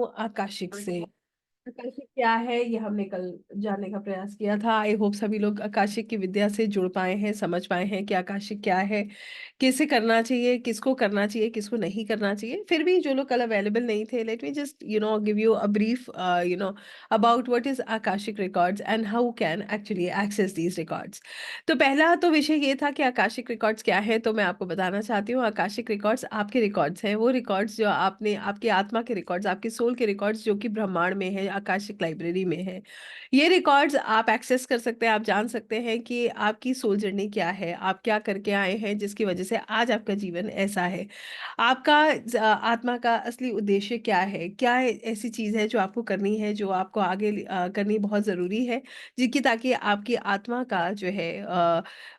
हूँ आकाशिक से। आकाशिक क्या है ये हमने कल जानने का प्रयास किया था। आई होप सभी लोग आकाशिक की विद्या से जुड़ पाए हैं, समझ पाए हैं कि आकाशिक क्या है, किसे करना चाहिए, किसको करना चाहिए, किसको नहीं करना चाहिए। फिर भी जो लोग कल अवेलेबल नहीं थे, let me just give you a brief about what is Akashic records and how can actually access these records. तो पहला तो विषय ये था कि आकाशिक रिकॉर्ड्स क्या है। तो मैं आपको बताना चाहती हूँ, आकाशिक रिकॉर्ड्स आपके रिकॉर्ड्स हैं, वो रिकॉर्ड्स जो आपने, आपकी आत्मा के रिकॉर्ड्स, आपके सोल के रिकॉर्ड्स जो कि ब्रह्मांड में है, आकाशिक लाइब्रेरी में है। ये रिकॉर्ड्स आप एक्सेस कर सकते हैं। आप जान सकते हैं कि आपकी सोल जर्नी क्या है, आप क्या करके आए हैं जिसकी वजह से आज आपका जीवन ऐसा है। आपका आत्मा का असली उद्देश्य क्या है, क्या ऐसी चीज़ है जो आपको करनी है, जो आपको आगे करनी बहुत ज़रूरी है, जिसकी ताकि आपकी आत्मा का जो है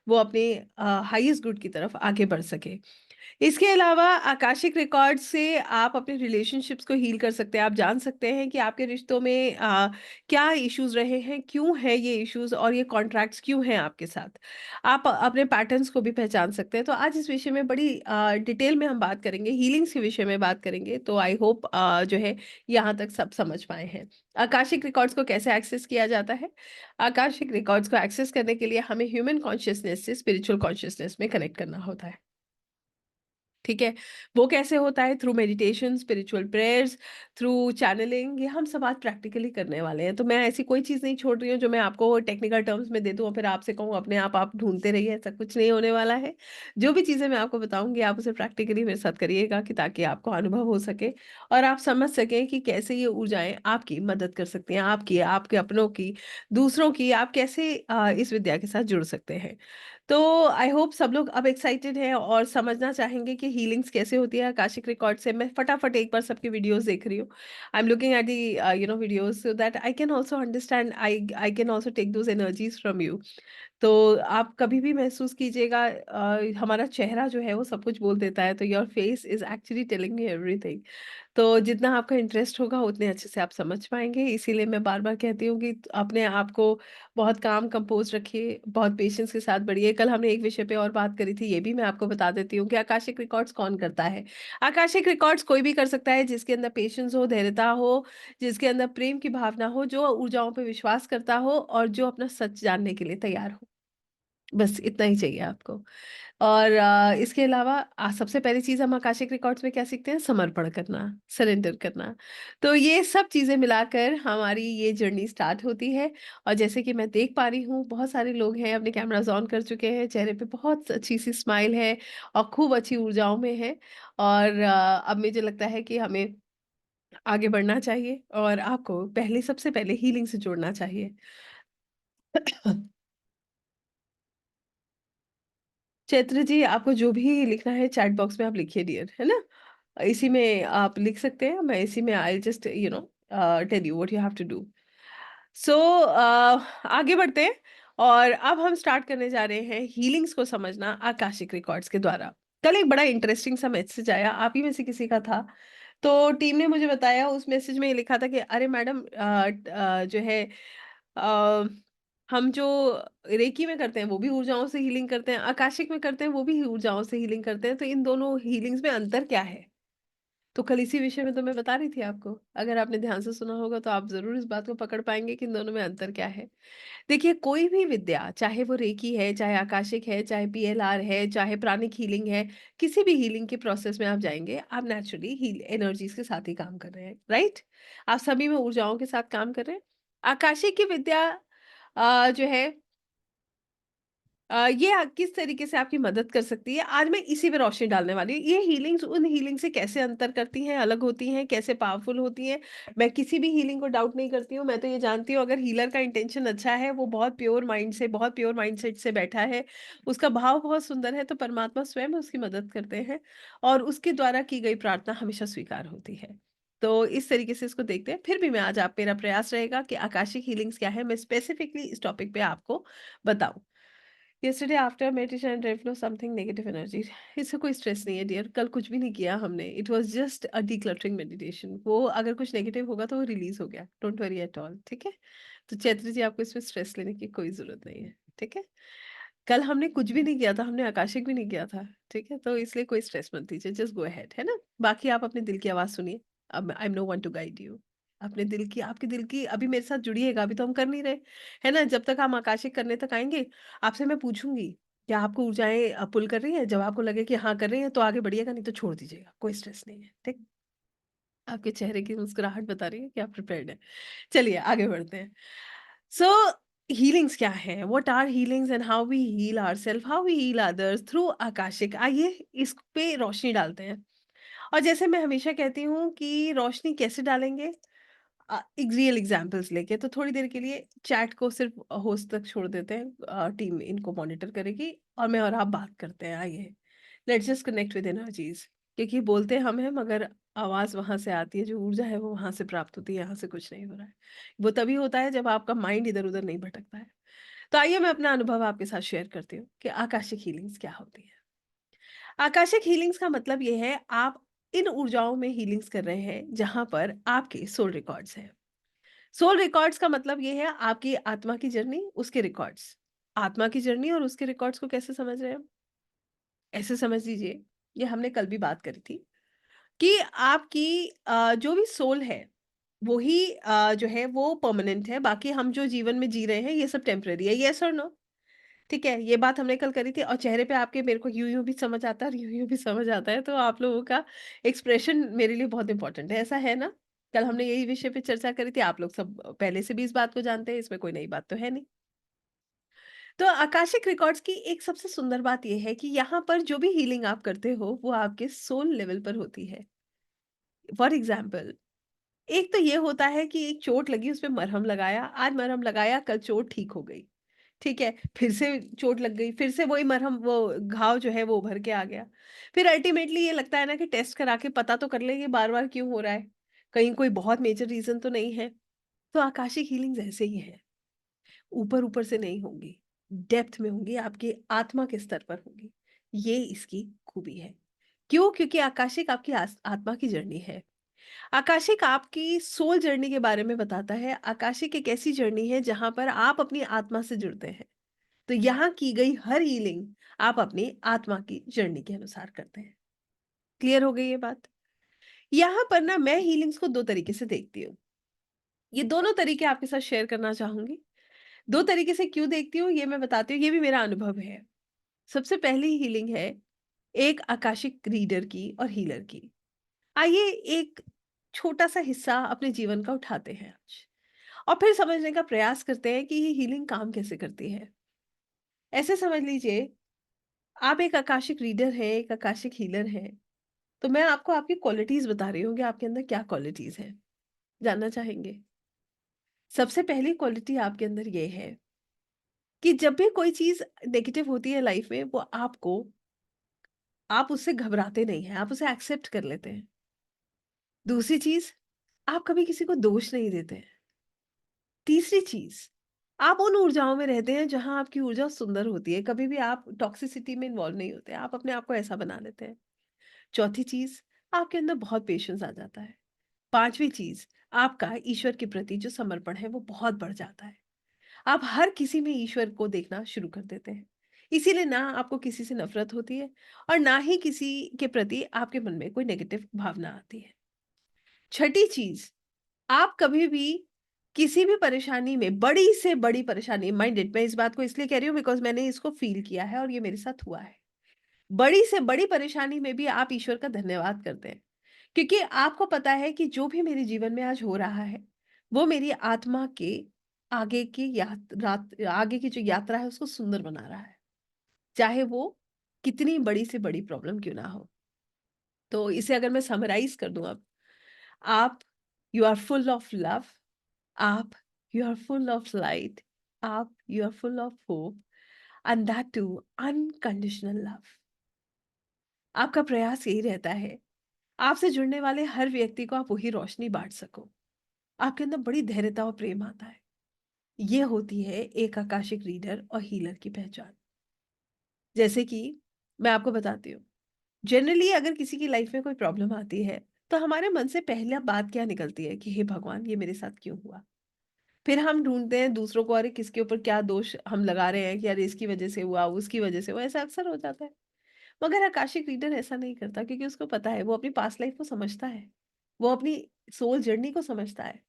वो अपने हाईएस्ट गुड की तरफ आगे बढ़ सके। इसके अलावा आकाशिक रिकॉर्ड से आप अपने रिलेशनशिप्स को हील कर सकते हैं। आप जान सकते हैं कि आपके रिश्तों में क्या इश्यूज रहे हैं, क्यों है ये इश्यूज, और ये कॉन्ट्रैक्ट्स क्यों हैं आपके साथ। आप अपने पैटर्न्स को भी पहचान सकते हैं। तो आज इस विषय में बड़ी डिटेल में हम बात करेंगे, हीलिंग्स के विषय में बात करेंगे। तो आई होप जो है यहाँ तक सब समझ पाए हैं। आकाशिक रिकॉर्ड्स को कैसे एक्सेस किया जाता है। आकाशिक रिकॉर्ड्स को एक्सेस करने के लिए हमें ह्यूमन कॉन्शियसनेस से स्पिरिचुअल कॉन्शियसनेस में कनेक्ट करना होता है। ठीक है। वो कैसे होता है? Through meditation, spiritual prayers, through channelling. ये हम सब आज प्रैक्टिकली करने वाले हैं। तो मैं ऐसी कोई चीज़ नहीं छोड़ रही हूँ जो मैं आपको टेक्निकल टर्म्स में दे दूँ और फिर आपसे कहूँ अपने आप ढूंढते रहिए। ऐसा कुछ नहीं होने वाला है। जो भी चीज़ें मैं आपको बताऊंगी आप उसे प्रैक्टिकली मेरे साथ करिएगा, कि ताकि आपको अनुभव हो सके और आप समझ सकें कि कैसे ये ऊर्जाएं आपकी मदद कर सकती हैं, आपकी, आपके अपनों की, दूसरों की। आप कैसे इस विद्या के साथ जुड़ सकते हैं। तो आई होप सब लोग अब एक्साइटेड हैं और समझना चाहेंगे कि हीलिंग्स कैसे होती है आकाशिक रिकॉर्ड से। मैं फटाफट एक बार सबकी वीडियोस देख रही हूँ। I am looking at the videos so that I can also understand, I can also take those energies from you. तो आप कभी भी महसूस कीजिएगा, हमारा चेहरा जो है वो सब कुछ बोल देता है। तो your face is actually telling me everything. तो जितना आपका इंटरेस्ट होगा उतने अच्छे से आप समझ पाएंगे। इसीलिए मैं बार बार कहती हूँ कि अपने आप को बहुत काम कंपोज रखिए, बहुत पेशेंस के साथ बढ़िए। कल हमने एक विषय पे और बात करी थी, ये भी मैं आपको बता देती हूँ कि आकाशिक रिकॉर्ड्स कौन करता है। आकाशिक रिकॉर्ड्स कोई भी कर सकता है जिसके अंदर पेशेंस हो, धैर्यता हो, जिसके अंदर प्रेम की भावना हो, जो ऊर्जाओं पे विश्वास करता हो और जो अपना सच जानने के लिए तैयार हो। बस इतना ही चाहिए आपको। और इसके अलावा सबसे पहली चीज़ हम आकाशिक रिकॉर्ड्स में क्या सीखते हैं? समर्पण करना, सरेंडर करना। तो ये सब चीज़ें मिलाकर हमारी ये जर्नी स्टार्ट होती है। और जैसे कि मैं देख पा रही हूँ बहुत सारे लोग हैं, अपने कैमरास ऑन कर चुके हैं, चेहरे पे बहुत अच्छी सी स्माइल है और खूब अच्छी ऊर्जाओं में है। और अब मुझे लगता है कि हमें आगे बढ़ना चाहिए और आपको पहले, सबसे पहले हीलिंग से जोड़ना चाहिए। चैत्र जी, आपको जो भी लिखना है चैट बॉक्स में आप लिखिए डियर, है ना? इसी में आप लिख सकते हैं। मैं इसी में I just tell you what you have to do. So आगे बढ़ते हैं। और अब हम स्टार्ट करने जा रहे हैं हीलिंग्स को समझना आकाशिक रिकॉर्ड्स के द्वारा। कल एक बड़ा इंटरेस्टिंग सा मैसेज आया, आप ही में से किसी का था। तो टीम ने मुझे बताया, उस मैसेज में ये लिखा था कि अरे मैडम, जो है अ, हम जो रेकी में करते हैं वो भी ऊर्जाओं से हीलिंग करते हैं, आकाशिक में करते हैं वो भी ऊर्जाओं से हीलिंग करते हैं। तो इन दोनों हीलिंग्स में अंतर क्या है? तो कल इसी विषय में तो मैं बता रही थी आपको। अगर आपने ध्यान से सुना होगा तो आप जरूर इस बात को पकड़ पाएंगे कि इन दोनों में अंतर क्या है। देखिए, कोई भी विद्या, चाहे वो रेकी है, चाहे आकाशिक है, चाहे पीएलआर है, चाहे प्राणिक हीलिंग है, किसी भी हीलिंग के प्रोसेस में आप जाएंगे, आप नेचुरली हील एनर्जीज के साथ ही काम कर रहे हैं, राइट? आप सभी में ऊर्जाओं के साथ काम कर रहे हैं। आकाशिक की विद्या जो है, ये किस तरीके से आपकी मदद कर सकती है, आज मैं इसी पे रोशनी डालने वाली हूँ। ये हीलिंग्स उन हीलिंग से कैसे अंतर करती हैं, अलग होती हैं, कैसे पावरफुल होती हैं। मैं किसी भी हीलिंग को डाउट नहीं करती हूँ। मैं तो ये जानती हूँ, अगर हीलर का इंटेंशन अच्छा है, वो बहुत प्योर माइंड से, बहुत प्योर माइंडसेट से बैठा है, उसका भाव बहुत सुंदर है, तो परमात्मा स्वयं उसकी मदद करते हैं और उसके द्वारा की गई प्रार्थना हमेशा स्वीकार होती है। तो इस तरीके से इसको देखते हैं। फिर भी मैं आज, आप, मेरा प्रयास रहेगा कि आकाशिक हीलिंग्स क्या है, मैं स्पेसिफिकली इस टॉपिक पे आपको बताऊं। yesterday after meditation and red flow something negative energy। इससे कोई स्ट्रेस नहीं है डियर, कल कुछ भी नहीं किया हमने। It was just a decluttering meditation. वो अगर कुछ नेगेटिव होगा तो वो रिलीज हो गया, डोंट वरी एट ऑल, ठीक है? तो चैत्री जी, आपको इसमें स्ट्रेस लेने की कोई जरूरत नहीं है, ठीक है? कल हमने कुछ भी नहीं किया था, हमने आकाशिक भी नहीं किया था, ठीक है? तो इसलिए कोई स्ट्रेस मत लीजिए, जस्ट गो अहेड, है ना? बाकी आप अपने दिल की आवाज सुनिए, अब I am no one to guide you. अपने दिल की, आपके दिल की अभी मेरे साथ जुड़िएगा, अभी तो हम कर नहीं रहे, है ना? जब तक हम आकाशिक करने तक आएँगे, आपसे मैं पूछूँगी, क्या आपको ऊर्जाएँ पुल कर रही हैं? जब आपको लगे कि हाँ, कर रही हैं, तो आगे बढ़िएगा, नहीं तो छोड़ दीजिएगा, कोई स्ट्रेस नहीं है, ठीक? आपके चेहरे की मुस्कुराहट बता रही है कि आप प्रिपेयर्ड हैं। चलिए आगे बढ़ते हैं। सो हीलिंग्स क्या है? What are healings and how we heal ourself, how we heal others through Akashic. आइए इस पे रोशनी डालते हैं। और जैसे मैं हमेशा कहती हूँ कि रोशनी कैसे डालेंगे? एक रियल एग्जांपल्स लेके, तो थोड़ी देर के लिए चैट को सिर्फ होस्ट तक छोड़ देते हैं, टीम इनको मॉनिटर करेगी और मैं और आप बात करते हैं। आइए, let's just connect with energies, क्योंकि बोलते हम हैं मगर आवाज वहां से आती है, जो ऊर्जा है वो वहां से प्राप्त होती है, यहाँ से कुछ नहीं हो रहा है। वो तभी होता है जब आपका माइंड इधर उधर नहीं भटकता है। तो आइए मैं अपना अनुभव आपके साथ शेयर करती हूँ कि आकाशिक हीलिंग्स क्या होती है। आकाशिक हीलिंग्स का मतलब ये है, आप इन ऊर्जाओं में हीलिंग्स कर रहे हैं जहां पर आपके सोल रिकॉर्ड्स हैं। सोल रिकॉर्ड्स का मतलब ये है आपकी आत्मा की जर्नी, उसके रिकॉर्ड्स। आत्मा की जर्नी और उसके रिकॉर्ड्स को कैसे समझ रहे हैं हम? ऐसे समझ लीजिए, ये हमने कल भी बात करी थी कि आपकी जो भी सोल है, वो ही जो है वो परमानेंट है। बाकी हम जो जीवन में जी रहे हैं ये सब टेम्परेरी है। येस और नो? ठीक है, ये बात हमने कल करी थी और चेहरे पे आपके मेरे को यूँ-यूँ भी समझ आता है और यूँ-यूँ भी समझ आता है, तो आप लोगों का एक्सप्रेशन मेरे लिए बहुत इम्पोर्टेंट है, ऐसा है ना? कल हमने यही विषय पे चर्चा करी थी, आप लोग सब पहले से भी इस बात को जानते हैं, इसमें कोई नई बात तो है नहीं। तो आकाशिक रिकॉर्ड्स की एक सबसे सुंदर बात ये है कि यहाँ पर जो भी हीलिंग आप करते हो, वो आपके सोल लेवल पर होती है। फॉर एग्ज़ाम्पल, एक तो ये होता है कि एक चोट लगी, उसपे मरहम लगाया, आज मरहम लगाया, कल चोट ठीक हो गई। ठीक है, फिर से चोट लग गई, फिर से वही मरहम, वो घाव जो है वो उभर के आ गया। फिर अल्टीमेटली ये लगता है ना कि टेस्ट करा के पता तो कर लें ये बार-बार क्यों हो रहा है, कहीं कोई बहुत मेजर रीज़न तो नहीं है। तो आकाशिक हीलिंग्स ऐसे ही हैं, ऊपर-ऊपर से नहीं होंगी, डेप्थ में होंगी, आपकी आत्मा के स्तर पर होंगी। ये इसकी खूबी है। क्यों? क्योंकि आकाशिक आपकी आत्मा की जर्नी है। आकाशिक आपकी सोल जर्नी के बारे में बताता है। आकाशिक एक ऐसी जर्नी है जहाँ पर आप अपनी आत्मा से जुड़ते हैं। तो यहाँ की गई हर हीलिंग आप अपनी आत्मा की जर्नी के अनुसार करते हैं। क्लियर हो गई ये बात? यहाँ पर ना मैं हीलिंग्स को 2 तरीके से देखती हूँ। ये दोनों तरीके आपके साथ शेयर करना चाहूँगी। 2 तरीके से क्यों देखती हूँ ये मैं बताती हूँ, ये भी मेरा अनुभव है। सबसे पहली हीलिंग है एक आकाशिक रीडर की और हीलर की। आइए एक छोटा-सा हिस्सा अपने जीवन का उठाते हैं आज और फिर समझने का प्रयास करते हैं कि ये हीलिंग काम कैसे करती है। ऐसे समझ लीजिए, आप एक आकाशिक रीडर हैं, एक आकाशिक हीलर हैं, तो मैं आपको आपकी क्वालिटीज़ बता रही हूँ कि आपके अंदर क्या क्वालिटीज़ हैं। जानना चाहेंगे? सबसे पहली क्वालिटी आपके अंदर ये है कि जब भी कोई चीज़ नेगेटिव होती है लाइफ में, वो आप उससे घबराते नहीं हैं, आप उसे एक्सेप्ट कर लेते हैं। दूसरी चीज़, आप कभी किसी को दोष नहीं देते हैं। तीसरी चीज़, आप उन ऊर्जाओं में रहते हैं जहाँ आपकी ऊर्जा सुंदर होती है, कभी भी आप टॉक्सिसिटी में इन्वॉल्व नहीं होते, आप अपने आप को ऐसा बना लेते हैं। चौथी चीज़, आपके अंदर बहुत पेशेंस आ जाता है। पाँचवीं चीज़, आपका ईश्वर के प्रति जो समर्पण है वो बहुत बढ़ जाता है। आप हर किसी में ईश्वर को देखना शुरू कर देते हैं। इसीलिए ना आपको किसी से नफ़रत होती है और ना ही किसी के प्रति आपके मन में कोई नेगेटिव भावना आती है। छठी चीज़, आप कभी भी किसी भी परेशानी में, बड़ी से बड़ी परेशानी, माइंडेड, मैं इस बात को इसलिए कह रही हूँ बिकॉज़ मैंने इसको फ़ील किया है और ये मेरे साथ हुआ है। बड़ी से बड़ी परेशानी में भी आप ईश्वर का धन्यवाद करते हैं। क्योंकि आपको पता है कि जो भी मेरे जीवन में आज हो रहा है, वो मेरी आत्मा के आगे की जो यात्रा है उसको सुंदर बना रहा है। चाहे वो कितनी बड़ी से बड़ी प्रॉब्लम क्यों ना हो। तो इसे अगर मैं समराइज़ कर दूँ अब, आप you are full of love, आप you are full of light, आप you are full of hope and that too unconditional love. आपका प्रयास यही रहता है, आपसे जुड़ने वाले हर व्यक्ति को आप वही रोशनी बाँट सको। आपके अंदर बड़ी धैर्यता और प्रेम आता है। ये होती है एक आकाशिक रीडर और हीलर की पहचान। जैसे कि मैं आपको बताती हूँ, जनरली अगर किसी की लाइफ में कोई प्रॉब्लम आती है, तो हमारे मन से पहला बात क्या निकलती है कि हे भगवान, ये मेरे साथ क्यों हुआ? फिर हम ढूँढते हैं दूसरों को, अरे किसके ऊपर क्या दोष हम लगा रहे हैं कि अरे इसकी वजह से हुआ, उसकी वजह से हुआ, ऐसा अक्सर हो जाता है। मगर आकाशिक रीडर ऐसा नहीं करता, क्योंकि उसको पता है, वो अपनी पास्ट लाइफ को समझता है। वो अपनी सोल जर्नी को समझता है।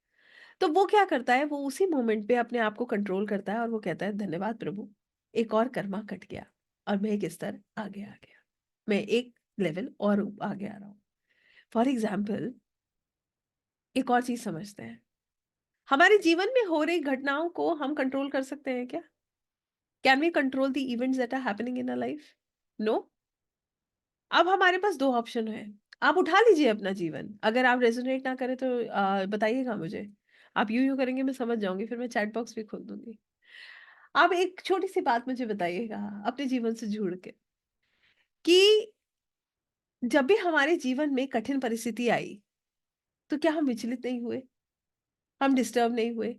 तो वो क्या करता है, वो उसी मोमेंट पे अपने आप को कंट्रोल करता है और वो कहता है धन्यवाद प्रभु, एक और कर्मा कट गया और मैं एक स्तर आगे आ गया, मैं एक लेवल और आगे आ रहा हूँ। फॉर एग्जाम्पल, एक और चीज समझते हैं, हमारे जीवन में हो रही घटनाओं को हम कंट्रोल कर सकते हैं क्या? Can we control the events that are happening in a life? No. अब हमारे पास दो ऑप्शन है, आप उठा लीजिए अपना जीवन, अगर आप रेजोनेट ना करें तो बताइएगा मुझे। आप यूं करेंगे मैं समझ जाऊंगी, फिर मैं चैट बॉक्स भी खोल दूंगी। आप एक छोटी सी बात मुझे बताइएगा अपने जीवन से जुड़ के, कि जब भी हमारे जीवन में कठिन परिस्थिति आई, तो क्या हम विचलित नहीं हुए? हम डिस्टर्ब नहीं हुए?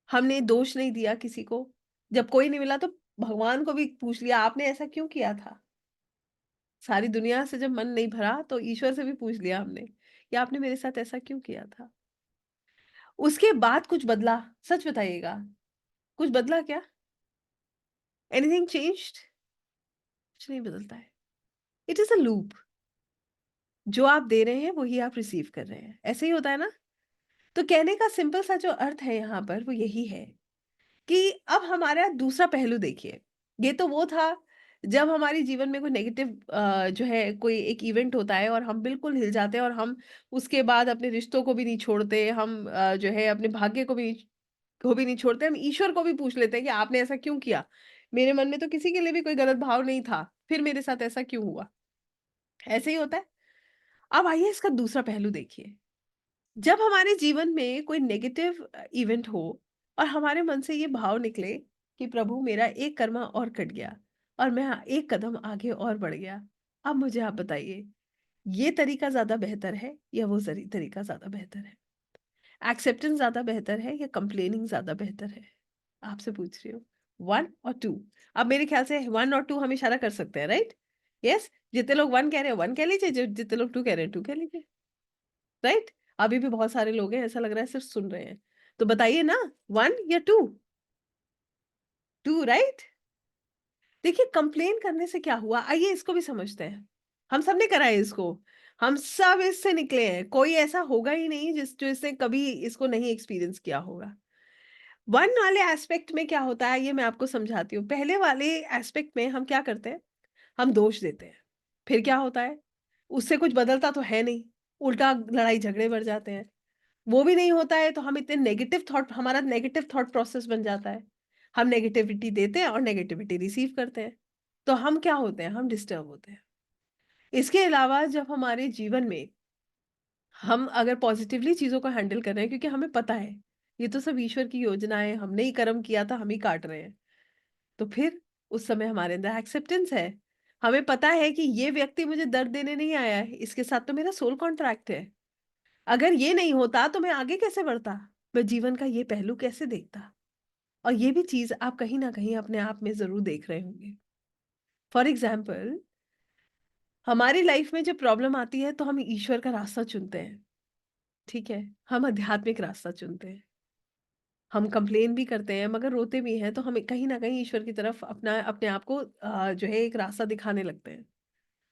हमने दोष नहीं दिया किसी को? जब कोई नहीं मिला तो भगवान को भी पूछ लिया आपने ऐसा क्यों किया था? सारी दुनिया से जब मन नहीं भरा तो ईश्वर से भी पूछ लिया हमने कि आपने मेरे साथ ऐसा क्यों किया था? उसके बाद कुछ बदला? सच बताइएगा, कुछ बदला क्या? Anything changed? कुछ नहीं बदलता है। It is a loop. जो आप दे रहे हैं वही आप रिसीव कर रहे हैं, ऐसे ही होता है ना? तो कहने का सिंपल सा जो अर्थ है यहाँ पर वो यही है कि अब हमारा दूसरा पहलू देखिए। ये तो वो था जब हमारे जीवन में कोई नेगेटिव जो है कोई एक इवेंट होता है और हम बिल्कुल हिल जाते हैं और हम उसके बाद अपने रिश्तों को भी नहीं छोड़ते, हम जो है अपने भाग्य को भी नहीं छोड़ते, हम ईश्वर को भी पूछ लेते हैं कि आपने ऐसा क्यों किया? मेरे मन में तो किसी के लिए भी कोई गलत भाव नहीं था, फिर मेरे साथ ऐसा क्यों हुआ? ऐसे ही होता है। अब आइए इसका दूसरा पहलू देखिए। जब हमारे जीवन में कोई नेगेटिव इवेंट हो और हमारे मन से ये भाव निकले कि प्रभु मेरा एक कर्मा और कट गया और मैं एक कदम आगे और बढ़ गया, अब मुझे आप बताइए, ये तरीका ज्यादा बेहतर है या वो तरीका ज्यादा बेहतर है? एक्सेप्टेंस ज्यादा बेहतर है या कंप्लेनिंग ज्यादा बेहतर है? आपसे पूछ रही हूँ। वन और टू। अब मेरे ख्याल से वन और टू हम इशारा कर सकते हैं, राइट? यस। जितने लोग वन कह रहे हैं वन कह लीजिए, जितने लोग टू कह रहे हैं टू कह लीजिए, राइट? अभी भी बहुत सारे लोग हैं, ऐसा लग रहा है सिर्फ सुन रहे हैं। तो बताइए ना, वन या टू? Two, right? देखिए कंप्लेन करने से क्या हुआ, आइए इसको भी समझते हैं। हम सब ने करा है इसको, हम सब इससे निकले हैं, कोई ऐसा होगा ही नहीं जिसने कभी इसको नहीं एक्सपीरियंस किया होगा। वन वाले एस्पेक्ट में क्या होता है ये मैं आपको समझाती हूँ। पहले वाले एस्पेक्ट में हम क्या करते हैं, हम दोष देते हैं। फिर क्या होता है, उससे कुछ बदलता तो है नहीं, उल्टा लड़ाई झगड़े बढ़ जाते हैं। वो भी नहीं होता है तो हम इतने नेगेटिव थॉट, हमारा नेगेटिव थॉट प्रोसेस बन जाता है। हम नेगेटिविटी देते हैं और नेगेटिविटी रिसीव करते हैं। तो हम क्या होते हैं, हम डिस्टर्ब होते हैं। इसके अलावा जब हमारे जीवन में हम अगर पॉजिटिवली चीजों को हैंडल कर रहे हैं, क्योंकि हमें पता है ये तो सब ईश्वर की योजना है, हमने ही कर्म किया था, हम ही काट रहे हैं, तो फिर उस समय हमारे अंदर एक्सेप्टेंस है। हमें पता है कि ये व्यक्ति मुझे दर्द देने नहीं आया है, इसके साथ तो मेरा सोल कॉन्ट्रैक्ट है। अगर ये नहीं होता तो मैं आगे कैसे बढ़ता, मैं जीवन का ये पहलू कैसे देखता? और ये भी चीज आप कहीं ना कहीं अपने आप में जरूर देख रहे होंगे। फॉर एग्जाम्पल, हमारी लाइफ में जब प्रॉब्लम आती है तो हम ईश्वर का रास्ता चुनते हैं, ठीक है? हम आध्यात्मिक रास्ता चुनते हैं, हम कंप्लेन भी करते हैं मगर रोते भी हैं, तो हम कहीं ना कहीं ईश्वर की तरफ अपना अपने आप को जो है एक रास्ता दिखाने लगते हैं।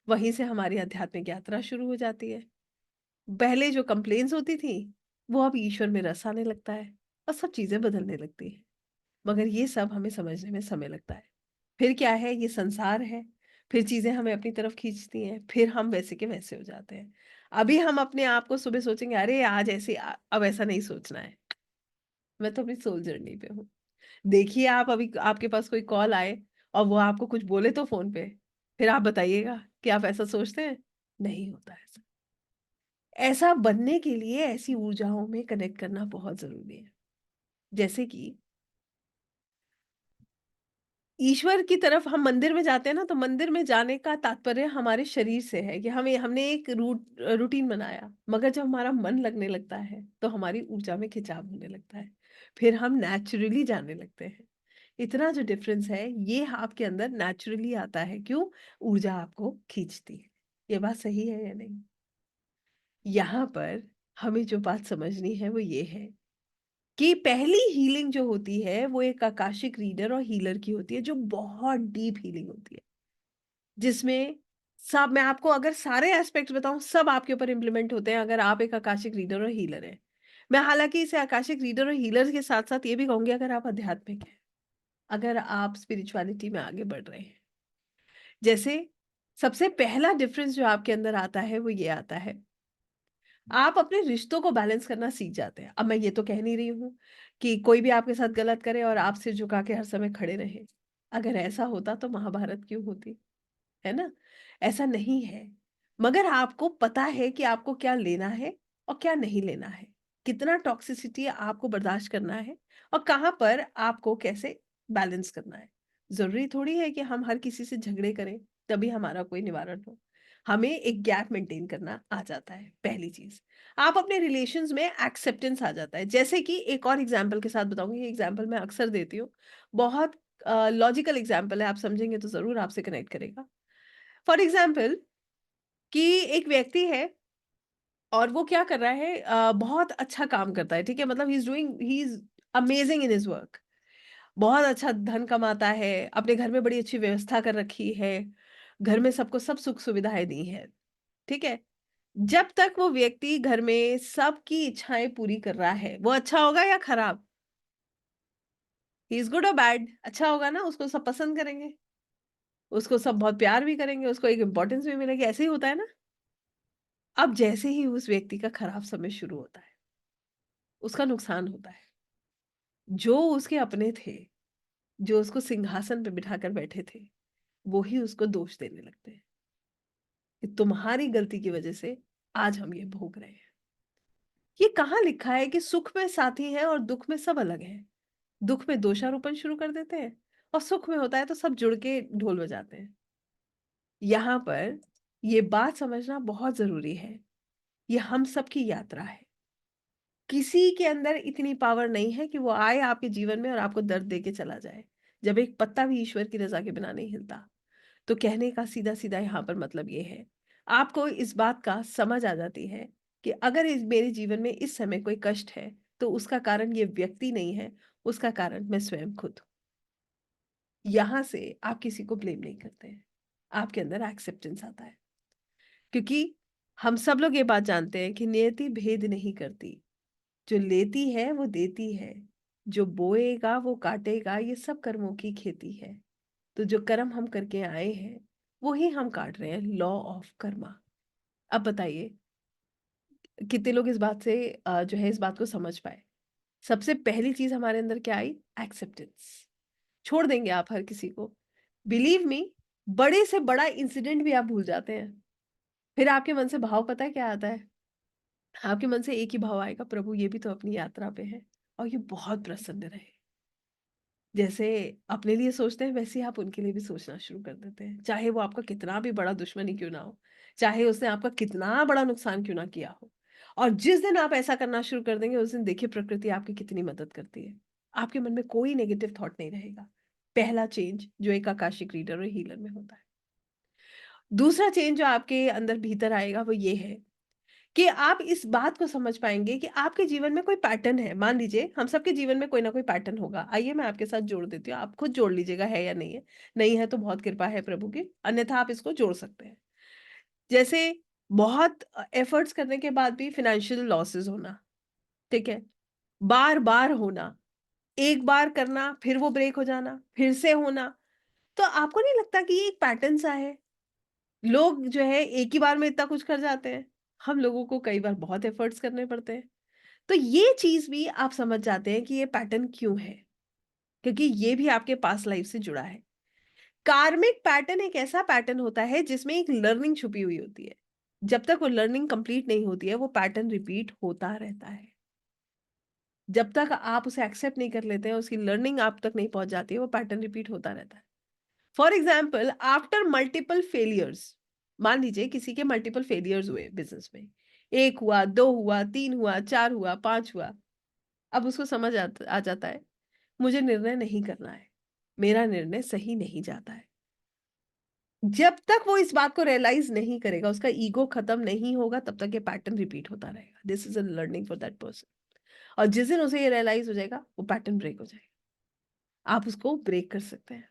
वहीं से हमारी आध्यात्मिक यात्रा शुरू हो जाती है। पहले जो कंप्लेन्स होती थी वो अब ईश्वर में रस आने लगता है और सब चीजें बदलने लगती हैं। मगर ये सब हमें समझने में समय लगता है। फिर क्या है, ये संसार है, फिर चीजें हमें अपनी तरफ खींचती हैं, फिर हम वैसे के वैसे हो जाते हैं। अभी हम अपने आप को सुबह सोचेंगे अरे आज ऐसे अब ऐसा नहीं सोचना है। मैं तो अपनी सोल जर्नी पे हूँ। देखिए आप अभी आपके पास कोई कॉल आए और वो आपको कुछ बोले तो फोन पे, फिर आप बताइएगा कि आप ऐसा सोचते हैं? नहीं होता ऐसा। ऐसा बनने के लिए ऐसी ऊर्जाओं में कनेक्ट करना बहुत जरूरी है। जैसे कि ईश्वर की तरफ हम मंदिर में जाते हैं ना, तो मंदिर में जाने का तात्पर्य हमारे शरीर से है कि हमें हमने एक रूटीन बनाया, मगर जब हमारा मन लगने लगता है तो हमारी ऊर्जा में खिंचाव होने लगता है, फिर हम नेचुरली जाने लगते हैं। इतना जो डिफरेंस है ये आपके अंदर नेचुरली आता है, क्यों? ऊर्जा आपको खींचती है। ये बात सही है या नहीं? यहाँ पर हमें जो बात समझनी है वो ये है कि पहली हीलिंग जो होती है वो एक आकाशिक रीडर और हीलर की होती है, जो बहुत डीप हीलिंग होती है, जिसमें सब, मैं आपको अगर सारे एस्पेक्ट्स बताऊँ, सब आपके ऊपर इम्प्लीमेंट होते हैं अगर आप एक आकाशिक रीडर और हीलर हैं। मैं हालाँकि इसे आकाशिक रीडर और हीलर के साथ-साथ ये भी कहूँगी, अगर आप आध्यात्मिक हैं, अगर आप स्पिरिचुअलिटी में आगे बढ़ रहे हैं। जैसे सबसे पहला डिफरेंस जो आपके अंदर आता है वो ये आता है, आप अपने रिश्तों को बैलेंस करना सीख जाते हैं। अब मैं ये तो कह नहीं रही हूँ कि कोई भी आपके साथ गलत करे और आप सिर झुका के हर समय खड़े रहें। अगर ऐसा होता तो महाभारत क्यों होती, है ना? ऐसा नहीं है। मगर आपको पता है कि आपको क्या लेना है और क्या नहीं लेना है। कितना टॉक्सिसिटी आपको बर्दाश्त करना है और कहाँ पर आपको कैसे बैलेंस करना है। ज़रूरी थोड़ी है कि हम हर किसी से झगड़े करें, तभी हमारा कोई निवारण हो। हमें एक गैप मेंटेन करना आ जाता है, पहली चीज़। आप अपने रिलेशंस में एक्सेप्टेंस आ जाता है। जैसे कि एक और एग्ज़ाम्पल के साथ बताऊँगी, ये एग्ज़ाम्पल मैं अक्सर देती हूँ। बहुत लॉजिकल एग्ज़ाम्पल है, आप समझेंगे तो ज़रूर आपसे कनेक्ट करेगा। फॉर एग्जाम्पल कि एक व्यक्ति है और वो क्या कर रहा है, बहुत अच्छा काम करता है, ठीक है? मतलब he is amazing in his work. बहुत अच्छा धन कमाता है, अपने घर में बड़ी अच्छी व्यवस्था कर रखी है, घर में सबको सब सुख-सुविधाएँ दी हैं, ठीक है? जब तक वो व्यक्ति घर में सबकी इच्छाएँ पूरी कर रहा है, वो अच्छा होगा या खराब? ही इज़ गुड और बैड? अच्छा होगा ना, उसको सब पसंद करेंगे, उसको सब बहुत प्यार भी करेंगे, उसको एक इम्पोर्टेंस भी मिलेगी, ऐसे ही होता है ना? अब जैसे ही उस व्यक्ति का खराब समय शुरू होता है, उसका नुकसान होता है। जो उसके अपने थे, जो उसको सिंहासन पे बिठाकर बैठे थे, वो ही उसको दोष देने लगते हैं कि तुम्हारी गलती की वजह से आज हम ये भोग रहे हैं। ये कहाँ लिखा है कि सुख में साथी हैं और दुख में सब अलग हैं? दुख में दोषारोपण शुरू कर देते हैं और सुख में होता है तो सब जुड़ के ढोल बजाते हैं। यहाँ पर ये बात समझना बहुत ज़रूरी है, ये हम सबकी यात्रा है। किसी के अंदर इतनी पावर नहीं है कि वो आए आपके जीवन में और आपको दर्द दे के चला जाए। जब एक पत्ता भी ईश्वर की रज़ा के बिना नहीं हिलता। तो कहने का सीधा-सीधा यहाँ पर मतलब ये है, आपको इस बात का समझ आ जाती है कि अगर इस मेरे जीवन में इस समय कोई कष्ट है, तो उसका कारण ये व्यक्ति नहीं है, उसका कारण मैं स्वयं खुद हूँ। यहाँ से आप किसी को ब्लेम नहीं करते हैं। आपके अंदर एक्सेप्टेंस आता है। क्योंकि हम सब लोग ये बात जानते हैं कि नियति भेद नहीं करती। जो लेती है वो देती है, जो बोएगा वो काटेगा, ये सब कर्मों की खेती है। तो जो कर्म हम करके आए हैं, वो ही हम काट रहे हैं, लॉ ऑफ कर्मा। अब बताइए, कितने लोग इस बात से जो है इस बात को समझ पाए? सबसे पहली चीज़ हमारे अंदर क्या आई? एक्सेप्टेंस। छोड़ देंगे आप हर किसी को। बिलीव मी, बड़े से बड़ा इंसिडेंट भी आप भूल जाते हैं। फिर आपके मन से भाव पता है क्या आता है? आपके मन से एक ही भाव आएगा, प्रभु ये भी तो अपनी यात्रा पे है और ये बहुत प्रसन्न रहे। जैसे अपने लिए सोचते हैं वैसे ही आप उनके लिए भी सोचना शुरू कर देते हैं। चाहे वो आपका कितना भी बड़ा दुश्मन ही क्यों ना हो, चाहे उसने आपका कितना बड़ा नुकसान क्यों ना किया हो। और जिस दिन आप ऐसा करना शुरू कर देंगे उस दिन देखिए प्रकृति आपकी कितनी मदद करती है। आपके मन में कोई नेगेटिव थॉट नहीं रहेगा। पहला चेंज जो एक आकाशिक रीडर और हीलर में होता है। दूसरा चेंज जो आपके अंदर भीतर आएगा वो ये है कि आप इस बात को समझ पाएँगे कि आपके जीवन में कोई पैटर्न है। मान लीजिए हम सबके जीवन में कोई ना कोई पैटर्न होगा। आइए मैं आपके साथ जोड़ देती हूँ, आप खुद जोड़ लीजिएगा है या नहीं है। नहीं है तो बहुत कृपा है प्रभु की, अन्यथा आप इसको जोड़ सकते हैं। जैसे बहुत एफर्ट्स करने के बाद भी फाइनेंशियल लॉसेस होना, ठीक है? बार-बार होना, एक बार करना, फिर वो ब्रेक हो जाना, फिर से होना। तो आपको नहीं लगता कि ये एक पैटर्न सा है? लोग जो है एक ही बार में इतना कुछ कर जाते हैं। हम लोगों को कई बार बहुत एफर्ट्स करने पड़ते हैं। तो ये चीज़ भी आप समझ जाते हैं कि ये पैटर्न क्यों है, क्योंकि ये भी आपके पास्ट लाइफ से जुड़ा है। कार्मिक पैटर्न एक ऐसा पैटर्न होता है जिसमें एक लर्निंग छुपी हुई होती है। जब तक वो लर्निंग कंप्लीट नहीं होती है, वो पैटर्न रिपीट होता रहता है। जब तक आप उसे एक्सेप्ट नहीं कर लेते हैं, उसकी लर्निंग आप तक नहीं पहुँच जाती है, वो पैटर्न रिपीट होता रहता है। For example after multiple failures, मान लीजिए किसी के मल्टीपल फेलियर्स हुए बिज़नेस में। 1 हुआ, 2 हुआ, 3 हुआ, 4 हुआ, 5 हुआ। अब उसको समझ आ जाता है, मुझे निर्णय नहीं करना है। मेरा निर्णय सही नहीं जाता है। जब तक वो इस बात को रियलाइज़ नहीं करेगा, उसका ईगो खत्म नहीं होगा, तब तक ये पैटर्न रिपीट होता रहेगा। This is a learning for that person. और जिस दिन उसे ये रियलाइज़ हो जाएगा, वो पैटर्न ब्रेक हो जाएगा। आप उसको ब्रेक कर सकते हैं।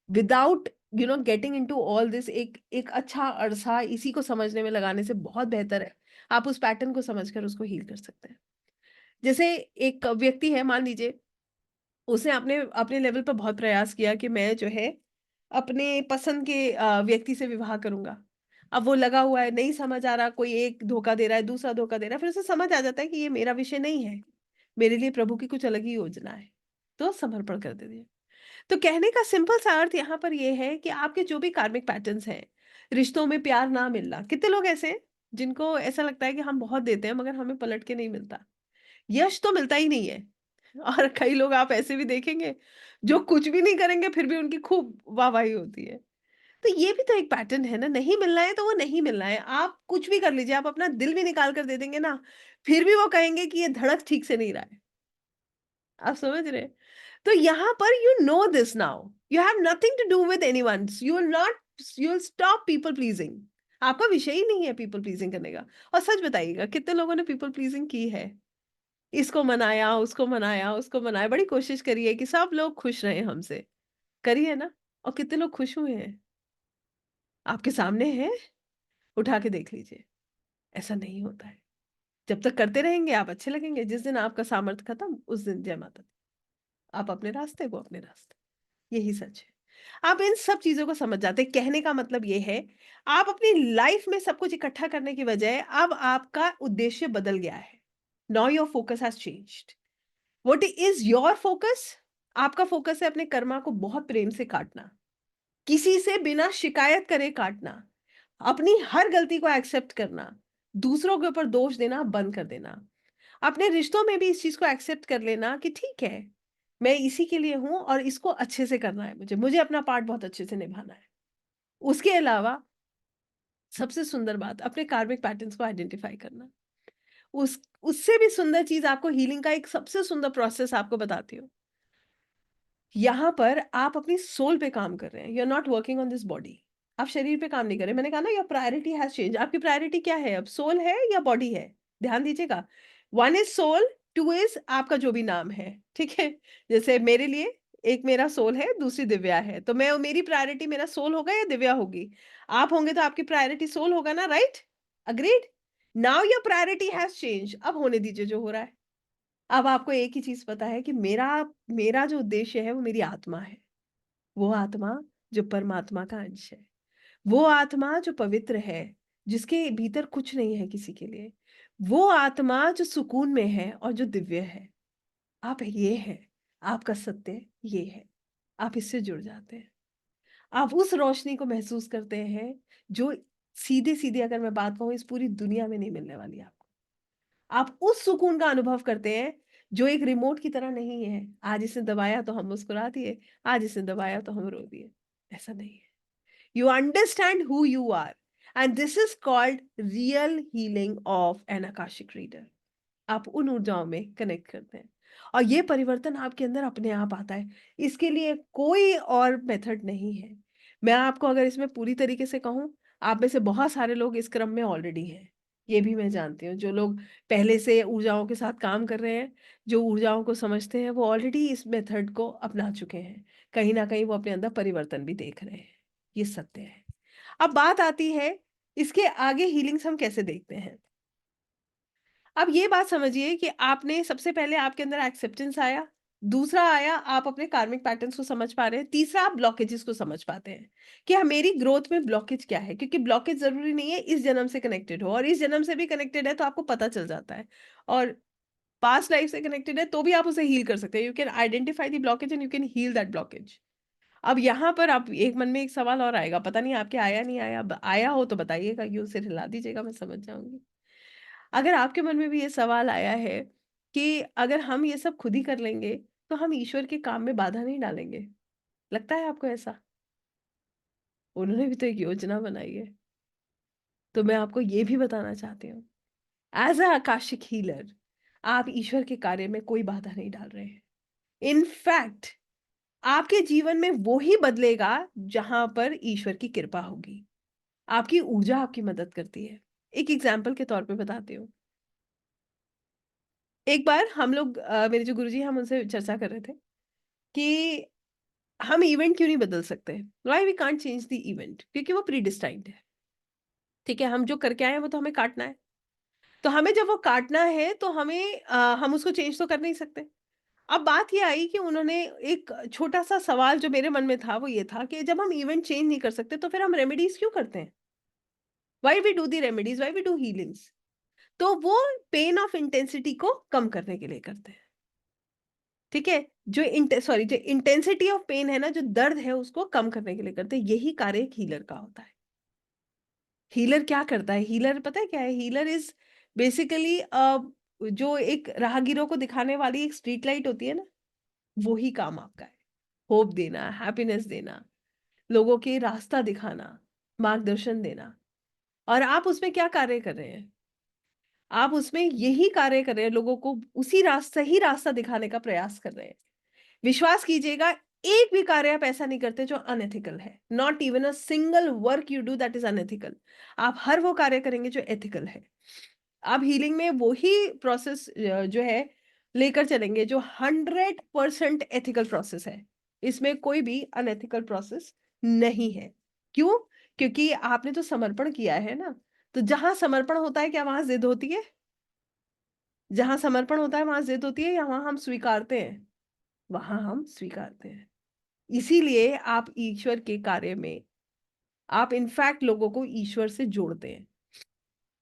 Without getting into all this एक एक अच्छा अरसा इसी को समझने में लगाने से बहुत बेहतर है। आप उस पैटर्न को समझकर उसको हील कर सकते हैं। जैसे एक व्यक्ति है, मान लीजिए, उसने अपने अपने लेवल पर बहुत प्रयास किया कि मैं जो है अपने पसंद के व्यक्ति से विवाह करूँगा। अब वो लगा हुआ है, नहीं समझ आ रहा, कोई एक धोखा दे रहा है, दूसरा धोखा दे रहा है, फिर उसे समझ आ जाता है कि ये मेरा विषय नहीं है, मेरे लिए प्रभु की कुछ अलग ही योजना है, तो समर्पण कर देते हैं। तो कहने का सिंपल सा अर्थ यहाँ पर ये है कि आपके जो भी कार्मिक पैटर्न्स हैं, रिश्तों में प्यार ना मिलना, कितने लोग ऐसे हैं जिनको ऐसा लगता है कि हम बहुत देते हैं मगर हमें पलट के नहीं मिलता, यश तो मिलता ही नहीं है। और कई लोग आप ऐसे भी देखेंगे जो कुछ भी नहीं करेंगे फिर भी उनकी खूब वाहवाही होती है। तो ये भी तो एक पैटर्न है ना, नहीं मिलना है तो वो नहीं मिलना है, आप कुछ भी कर लीजिए, आप अपना दिल भी निकाल कर दे देंगे ना, फिर भी वो कहेंगे कि ये धड़क ठीक से नहीं रहा है। आप समझ रहे हैं? तो यहाँ पर you know this now, you have nothing to do with anyone, you will stop people pleasing. आपका विषय ही नहीं है पीपल प्लीजिंग करने का। और सच बताइएगा कितने लोगों ने पीपल प्लीजिंग की है, इसको मनाया, उसको मनाया, उसको मनाया, बड़ी कोशिश करी है कि सब लोग खुश रहें हमसे, करी है ना? और कितने लोग खुश हुए हैं? आपके सामने है, उठा के देख लीजिए। ऐसा नहीं होता है। जब तक करते रहेंगे आप अच्छे लगेंगे, जिस दिन आपका सामर्थ्य खत्म, उस दिन जय माता दी। आप अपने रास्ते, वो अपने रास्ते। यही सच है। आप इन सब चीज़ों को समझ जाते हैं। कहने का मतलब ये है, आप अपनी लाइफ में सब कुछ इकट्ठा करने की बजाय अब आपका उद्देश्य बदल गया है। Now your focus has changed. What is your focus? आपका फोकस है अपने कर्मा को बहुत प्रेम से काटना, किसी से बिना शिकायत करे काटना, अपनी हर गलती को एक्सेप्ट करना, दूसरों के ऊपर दोष देना बंद कर देना। अपने रिश्तों में भी इस चीज़ को एक्सेप्ट कर लेना कि ठीक है, मैं इसी के लिए हूँ और इसको अच्छे से करना है मुझे, मुझे अपना पार्ट बहुत अच्छे से निभाना है। उसके अलावा सबसे सुंदर बात, अपने कार्मिक पैटर्न्स को आइडेंटिफ़ाई करना। उससे भी सुंदर चीज़, आपको हीलिंग का एक सबसे सुंदर प्रोसेस आपको बताती हूँ। यहाँ पर आप अपनी सोल पे काम कर रहे हैं, you are not working on this body. आप शरीर पे काम नहीं कर रहे। मैंने कहा ना, योर प्रायोरिटी हैज़ चेंज्ड। आपकी प्रायोरिटी क्या है अब? सोल है या बॉडी है? ध्यान दीजिएगा। One is soul, two is आपका जो भी नाम है, ठीक है? जैसे मेरे लिए एक मेरा सोल है, दूसरी दिव्या है। तो मैं, मेरी प्रायोरिटी मेरा सोल होगा या दिव्या होगी? आप होंगे तो आपकी प्रायोरिटी सोल होगा ना, right? Agreed? Now your priority has changed. अब होने दीजिए जो हो रहा है। अब आपको एक ही चीज़ पता है कि मेरा मेरा जो उद्देश्य है वो मेरी आत्मा है। वो आत्मा जो परमात्मा का अंश है। वो आत्मा जो पवित्र है, जिसके भीतर कुछ नहीं है किसी के लिए। वो आत्मा जो सुकून में है और जो दिव्य है। आप ये हैं, आपका सत्य ये है। आप इससे जुड़ जाते हैं। आप उस रोशनी को महसूस करते हैं जो सीधे-सीधे, अगर मैं बात कहूँ, इस पूरी दुनिया में नहीं मिलने वाली आपको। आप उस सुकून का अनुभव करते हैं जो एक रिमोट की तरह नहीं है। आज इसने दबाया तो हम मुस्कुरा दिए, आज इसने दबाया तो हम रो दिए। ऐसा नहीं है। You understand who you are, and this is called real healing of an Akashic reader. आप उन ऊर्जाओं में कनेक्ट करते हैं और ये परिवर्तन आपके अंदर अपने आप आता है। इसके लिए कोई और मेथड नहीं है। मैं आपको अगर इसमें पूरी तरीके से कहूँ, आप में से बहुत सारे लोग इस क्रम में ऑलरेडी हैं। ये भी मैं जानती हूँ, जो लोग पहले से ऊर्जाओं के साथ काम कर रहे हैं, जो ऊर्जाओं को समझते हैं, वो ऑलरेडी इस मेथड को अपना चुके हैं। कहीं न कहीं वो अपने अंदर परिवर्तन भी देख रहे हैं। ये सत्य है। अब बात आती है, इसके आगे हीलिंग्स हम कैसे देखते हैं? अब ये बात समझिए कि आपने सबसे पहले आपके अंदर एक्सेप्टेंस आया, दूसरा आया आप अपने कार्मिक पैटर्न्स को समझ पा रहे हैं, तीसरा आप ब्लॉकेजेस को समझ पाते हैं कि हाँ, मेरी ग्रोथ में ब्लॉकेज क्या है, क्योंकि ब्लॉकेज ज़रूरी नहीं है इस जन्म से कनेक्टेड हो, और इस जन्म से भी कनेक्टेड है तो आपको पता चल जाता है, और पास्ट लाइफ से कनेक्टेड है तो भी आप उसे हील कर सकते हैं। You can identify the blockage and you can heal that blockage. अब यहाँ पर आप एक मन में एक सवाल और आएगा, पता नहीं आपके आया नहीं आया, आया हो तो बताइएगा कि उसे हिला दीजिएगा, मैं समझ जाऊंगी। अगर आपके मन में भी ये सवाल आया है कि अगर हम ये सब खुद ही कर लेंगे तो हम ईश्वर के काम में बाधा नहीं डालेंगे, लगता है आपको ऐसा? उन्होंने भी तो एक योजना बनाई है। तो मैं आपको ये भी बताना चाहती हूँ, एज अ आकाशिक हीलर, आप ईश्वर के कार्य में कोई बाधा नहीं डाल रहे हैं। इनफैक्ट आपके जीवन में वो ही बदलेगा जहां पर ईश्वर की कृपा होगी। आपकी ऊर्जा आपकी मदद करती है। एक एग्जाम्पल के तौर पे बताती हूँ। एक बार हम लोग मेरे जो गुरुजी हैं, हम उनसे चर्चा कर रहे थे कि हम इवेंट क्यों नहीं बदल सकते? Why we can't change the event? क्योंकि वो प्रीडिस्टाइन्ड है। ठीक है, हम जो करके आए हैं वो तो हमें काटना है। तो हमें जब वो काटना है तो हमें हम उसको चेंज तो कर नहीं सकते। अब बात ये आई कि उन्होंने एक छोटा-सा सवाल जो मेरे मन में था वो ये था कि जब हम इवेंट चेंज नहीं कर सकते तो फिर हम रेमेडीज़ क्यों करते हैं? Why we do the remedies, why we do healings? तो वो पेन ऑफ इंटेंसिटी को कम करने के लिए करते हैं। ठीक है? जो इंटेंसिटी ऑफ पेन है ना, जो दर्द है उसको कम करने के लिए करते हैं। यही कार्य एक हीलर का होता है। हीलर क्या करता है? हीलर पता है क्या है? हीलर इज़ बेसिकली जो एक राहगीरों को दिखाने वाली एक स्ट्रीट लाइट होती है ना, वो ही काम आपका है। होप देना, हैप्पीनेस देना, लोगों के रास्ता दिखाना, मार्गदर्शन देना। और आप उसमें क्या कार्य कर रहे हैं? आप उसमें यही कार्य कर रहे हैं, लोगों को उसी सही रास्ता दिखाने का प्रयास कर रहे हैं। विश्वास कीजिएगा, एक भी कार्य आप ऐसा नहीं करते जो अनएथिकल है। Not even a single work you do that is unethical. आप हर वो कार्य करेंगे जो एथिकल है। आप हीलिंग में वही प्रोसेस जो है लेकर चलेंगे जो 100% एथिकल प्रोसेस है। इसमें कोई भी अनएथिकल प्रोसेस नहीं है। क्यों? क्योंकि आपने तो समर्पण किया है ना, तो जहाँ समर्पण होता है क्या वहाँ ज़िद होती है? जहाँ समर्पण होता है वहाँ ज़िद होती है या वहाँ हम स्वीकारते हैं? वहाँ हम स्वीकारते हैं। इसीलिए आप ईश्वर के कार्य में आप इनफैक्ट लोगों को ईश्वर से जोड़ते हैं।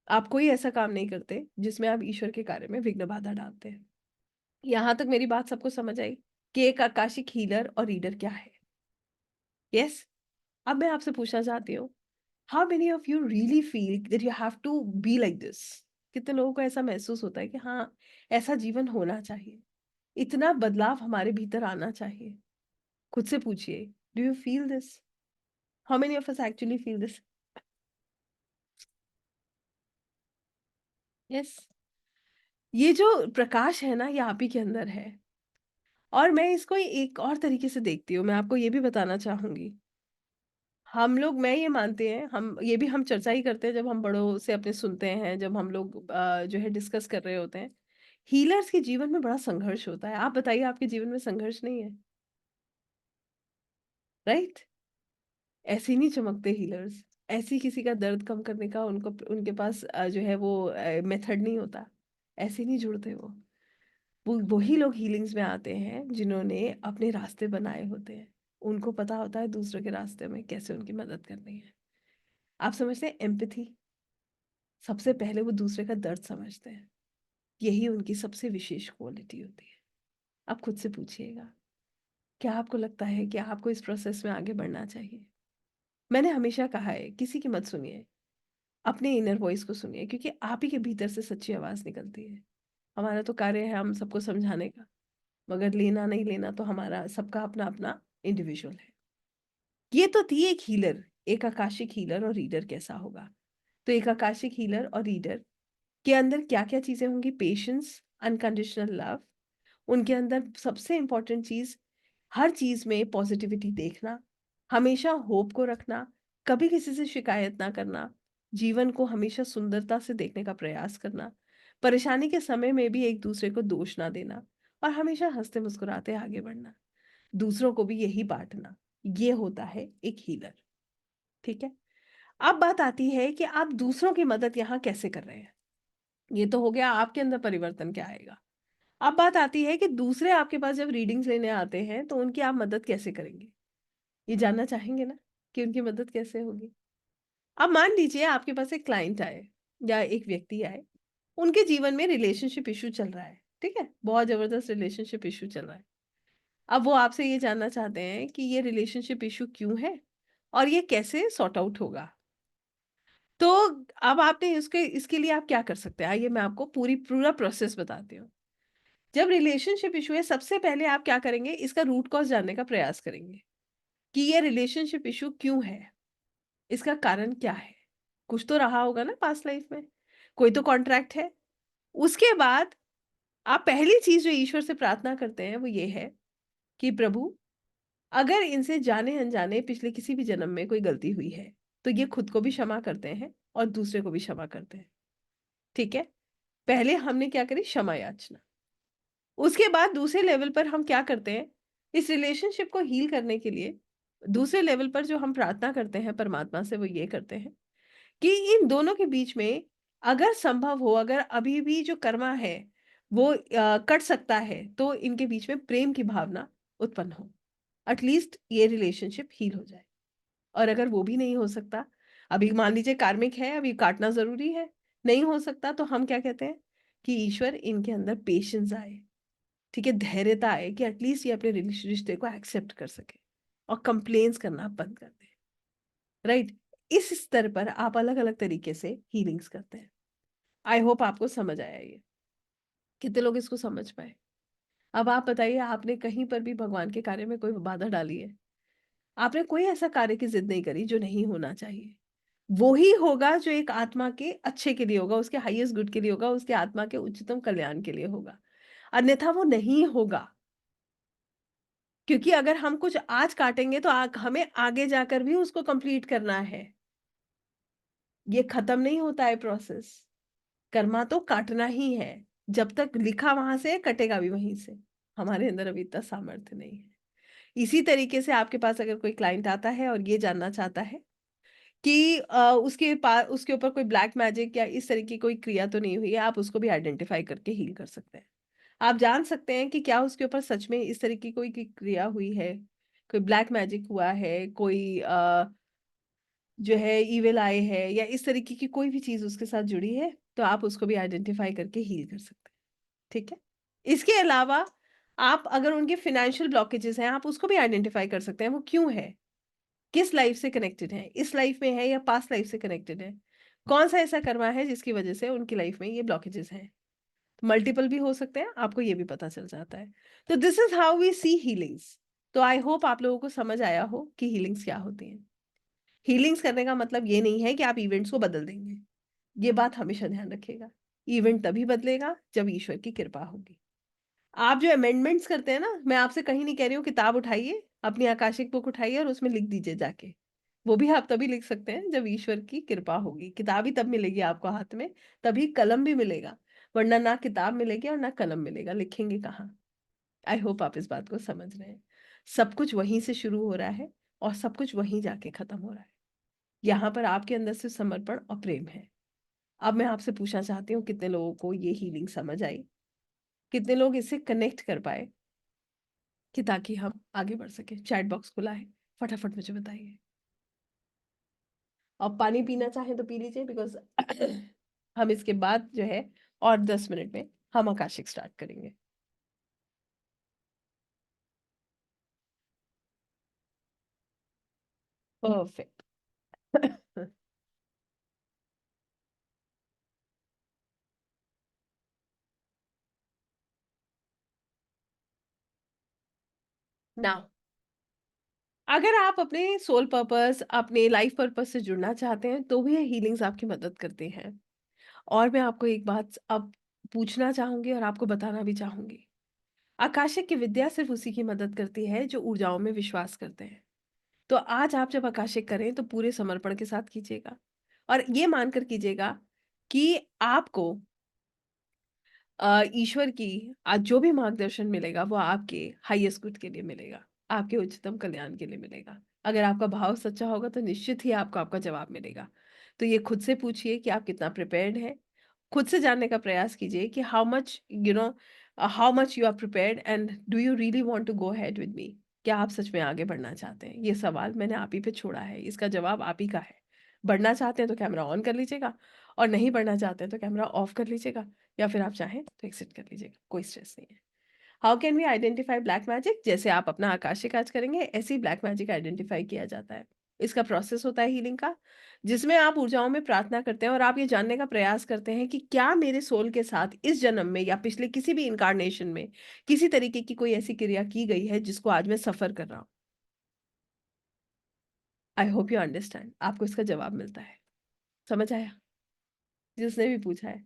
आप कोई ऐसा काम नहीं करते जिसमें आप ईश्वर के कार्य में विघ्न बाधा डालते हैं। यहाँ तक मेरी बात सबको समझ आई कि एक आकाशिक हीलर और रीडर क्या है? यस? अब मैं आपसे पूछना चाहती हूँ, how many of you really feel that you have to be like this? कितने लोगों को ऐसा महसूस होता है कि हाँ, ऐसा जीवन होना चाहिए, इतना बदलाव हमारे भीतर आना चाहिए? खुद से पूछिए, do you feel this? How many of us actually feel this? Yes. ये जो प्रकाश है ना, ये आप ही के अंदर है। और मैं इसको एक और तरीके से देखती हूँ, मैं आपको ये भी बताना चाहूँगी। हम लोग मैं ये मानते हैं, हम ये भी हम चर्चा ही करते हैं जब हम बड़ों से अपने सुनते हैं, जब हम लोग जो है डिस्कस कर रहे होते हैं। हीलर्स के जीवन में बड़ा संघर्ष होता है। आप बताइए आपके जीवन में संघर्ष नहीं है? राइट? ऐसे नहीं चमकते हीलर्स। ऐसे किसी का दर्द कम करने का उनको उनके पास जो है वो मेथड नहीं होता। ऐसे नहीं जुड़ते वो वही लोग हीलिंग्स में आते हैं जिन्होंने अपने रास्ते बनाए होते हैं। उनको पता होता है दूसरों के रास्ते में कैसे उनकी मदद करनी है। आप समझते हैं एम्पैथी? सबसे पहले वो दूसरे का दर्द समझते हैं। यही उनकी सबसे विशेष क्वालिटी होती है। आप खुद से पूछिएगा, क्या आपको लगता है कि आपको इस प्रोसेस में आगे बढ़ना चाहिए? मैंने हमेशा कहा है, किसी की मत सुनिए, अपने इनर वॉइस को सुनिए क्योंकि आप ही के भीतर से सच्ची आवाज़ निकलती है। हमारा तो कार्य है हम सबको समझाने का, मगर लेना नहीं लेना तो हमारा सबका अपना-अपना इंडिविजुअल है। ये तो थी एक हीलर, एक आकाशिक हीलर और रीडर कैसा होगा। तो एक आकाशिक हीलर और रीडर के अंदर क्या-क्या चीज़ें होंगी? पेशेंस, अनकंडीशनल लव, उनके अंदर सबसे इम्पोर्टेंट चीज़, हर चीज़ में पॉजिटिविटी देखना, हमेशा होप को रखना, कभी किसी से शिकायत ना करना, जीवन को हमेशा सुंदरता से देखने का प्रयास करना, परेशानी के समय में भी एक-दूसरे को दोष ना देना और हमेशा हँसते-मुस्कुराते आगे बढ़ना। दूसरों को भी यही बाँटना, ये होता है एक हीलर, ठीक है? अब बात आती है कि आप दूसरों की मदद यहाँ कैसे कर रहे हैं? ये तो हो गया आपके अंदर परिवर्तन क्या आएगा। अब बात आती है कि दूसरे आपके पास जब रीडिंग्स लेने आते हैं तो उनकी आप मदद कैसे करेंगे? ये जानना चाहेंगे ना कि उनकी मदद कैसे होगी? अब मान लीजिए आपके पास एक क्लाइंट आए या एक व्यक्ति आए, उनके जीवन में रिलेशनशिप इश्यू चल रहा है, ठीक है? बहुत ज़बरदस्त रिलेशनशिप इश्यू चल रहा है। अब वो आपसे ये जानना चाहते हैं कि ये रिलेशनशिप इश्यू क्यों है और ये कैसे सॉर्ट आउट होगा? तो अब आपने इसके इसके लिए आप क्या कर सकते हैं? आइए मैं आपको पूरा प्रोसेस बताती हूँ। जब रिलेशनशिप इश्यू है सबसे पहले आप क्या करेंगे? इसका रूट कॉज़ जानने का प्रयास करेंगे, कि ये रिलेशनशिप इश्यू क्यों है? इसका कारण क्या है? कुछ तो रहा होगा ना पास्ट लाइफ में, कोई तो कॉन्ट्रैक्ट है। उसके बाद आप पहली चीज़ जो ईश्वर से प्रार्थना करते हैं वो ये है कि प्रभु, अगर इनसे जाने-अनजाने पिछले किसी भी जन्म में कोई गलती हुई है, तो ये खुद को भी क्षमा करते हैं और दूसरे को भी क्षमा करते हैं। ठीक है? पहले हमने क्या करी? क्षमा याचना। उसके बाद दूसरे लेवल पर हम क्या करते हैं? इस रिलेशनशिप को हील करने के लिए दूसरे लेवल पर जो हम प्रार्थना करते हैं परमात्मा से, वो ये करते हैं कि इन दोनों के बीच में अगर संभव हो, अगर अभी भी जो कर्मा है वो कट सकता है, तो इनके बीच में प्रेम की भावना उत्पन्न हो, एटलीस्ट ये रिलेशनशिप हील हो जाए। और अगर वो भी नहीं हो सकता, अभी मान लीजिए कार्मिक है, अभी काटना ज़रूरी है, नहीं हो सकता, तो हम क्या कहते हैं कि ईश्वर इनके अंदर पेशेंस आए, ठीक है, धैर्यता आए कि एटलीस्ट ये अपने रिश्ते को एक्सेप्ट कर सके और कंप्लेन्स करना बंद कर दे, राइट? इस स्तर पर आप अलग-अलग तरीके से हीलिंग्स करते हैं। आई होप आपको समझ आया ये। कितने लोग इसको समझ पाए? अब आप बताइए, आपने कहीं पर भी भगवान के कार्य में कोई बाधा डाली है? आपने कोई ऐसा कार्य की ज़िद नहीं करी जो नहीं होना चाहिए। वो ही होगा जो एक आत्मा के अच्छे के लिए होगा, उसके हाईएस्ट गुड के लिए होगा, उसके आत्मा के उच्चतम कल्याण के लिए होगा। अन्यथा वो नहीं होगा। क्योंकि अगर हम कुछ आज काटेंगे तो हमें आगे जाकर भी उसको कंप्लीट करना है। ये खत्म नहीं होता है प्रोसेस। कर्मा तो काटना ही है। जब तक लिखा वहां से कटेगा भी वहीं से। हमारे अंदर अभी इतना सामर्थ्य नहीं है। इसी तरीके से आपके पास अगर कोई क्लाइंट आता है और ये जानना चाहता है कि उसके ऊपर कोई ब्लैक मैजिक या इस तरह की कोई क्रिया तो नहीं हुई है, आप उसको भी आइडेंटिफाई करके हील कर सकते हैं। आप जान सकते हैं कि क्या उसके ऊपर सच में इस तरह की कोई क्रिया हुई है, कोई ब्लैक मैजिक हुआ है, कोई जो है इविल आई है, या इस तरीके की कोई भी चीज़ उसके साथ जुड़ी है, तो आप उसको भी आइडेंटिफाई करके हील कर सकते हैं, ठीक है? इसके अलावा आप अगर उनके फाइनेंशियल ब्लॉकेजेस हैं, आप उसको भी आइडेंटिफाई कर सकते हैं, वो क्यों है? किस लाइफ से कनेक्टेड है? इस लाइफ में है या पास्ट लाइफ से कनेक्टेड है? कौन-सा ऐसा कर्मा है जिसकी वजह से उनकी लाइफ में ये ब्लॉकेजेस हैं? मल्टीपल भी हो सकते हैं, आपको ये भी पता चल जाता है। तो this is how we see healings. तो आई होप आप लोगों को समझ आया हो कि हीलिंग्स क्या होती हैं। हीलिंग्स करने का मतलब ये नहीं है कि आप इवेंट्स को बदल देंगे। ये बात हमेशा ध्यान रखिएगा। इवेंट तभी बदलेगा जब ईश्वर की कृपा होगी। आप जो अमेंडमेंट्स करते हैं ना, मैं आपसे कहीं नहीं कह रही हूँ किताब उठाइए, अपनी आकाशिक बुक उठाइए और उसमें लिख दीजिए जाके। वो भी आप तभी लिख सकते हैं जब ईश्वर की कृपा होगी। किताब ही तब मिलेगी आपको हाथ में, तभी कलम भी मिलेगा। वरना ना किताब मिलेगी और ना कलम मिलेगा, लिखेंगे कहाँ? आई होप आप इस बात को समझ रहे हैं। सब कुछ वहीं से शुरू हो रहा है और सब कुछ वहीं जाके खत्म हो रहा है। यहाँ पर आपके अंदर सिर्फ समर्पण और प्रेम है। अब मैं आपसे पूछना चाहती हूँ, कितने लोगों को ये हीलिंग समझ आई? कितने लोग इससे कनेक्ट कर पाए कि ताकि हम आगे बढ़ सकें? चैट बॉक्स खुला है, फटाफट मुझे बताइए। और पानी पीना चाहें तो पी लीजिए, बिकॉज़ हम इसके बाद जो है और 10 मिनट में हम आकाशिक स्टार्ट करेंगे। परफेक्ट। नाउ, अगर आप अपने सोल पर्पस, अपने लाइफ पर्पस से जुड़ना चाहते हैं, तो भी ये हीलिंग्स आपकी मदद करती हैं। और मैं आपको एक बात अब पूछना चाहूँगी और आपको बताना भी चाहूँगी। आकाशिक की विद्या सिर्फ़ उसी की मदद करती है जो ऊर्जाओं में विश्वास करते हैं। तो आज आप जब आकाशिक करें तो पूरे समर्पण के साथ कीजिएगा और ये मानकर कीजिएगा कि आपको ईश्वर की आज जो भी मार्गदर्शन मिलेगा वो आपके हाईएस्ट गुड के लिए मिलेगा, आपके उच्चतम कल्याण के लिए मिलेगा। अगर आपका भाव सच्चा होगा तो निश्चित ही आपको आपका जवाब मिलेगा। तो ये खुद से पूछिए कि आप कितना प्रिपेयर्ड हैं। खुद से जानने का प्रयास कीजिए कि how much you are prepared and do you really want to go ahead with me? क्या आप सच में आगे बढ़ना चाहते हैं? ये सवाल मैंने आप ही पे छोड़ा है, इसका जवाब आप ही का है। बढ़ना चाहते हैं तो कैमरा ऑन कर लीजिएगा और नहीं बढ़ना चाहते हैं तो कैमरा ऑफ कर लीजिएगा, या फिर आप चाहें तो एग्जिट कर लीजिएगा, कोई स्ट्रेस नहीं है। How can we identify black magic? जैसे आप अपना आकाशिक आज करेंगे, ऐसे ही ब्लैक मैजिक आइडेंटिफाई किया जाता है। इसका प्रोसेस होता है हीलिंग का, जिसमें आप ऊर्जाओं में प्रार्थना करते हैं और आप ये जानने का प्रयास करते हैं कि क्या मेरे सोल के साथ इस जन्म में या पिछले किसी भी इन्कार्नेशन में किसी तरीके की कोई ऐसी क्रिया की गई है जिसको आज मैं सफ़र कर रहा हूँ। I hope you understand. आपको इसका जवाब मिलता है। समझ आया? जिसने भी पूछा है।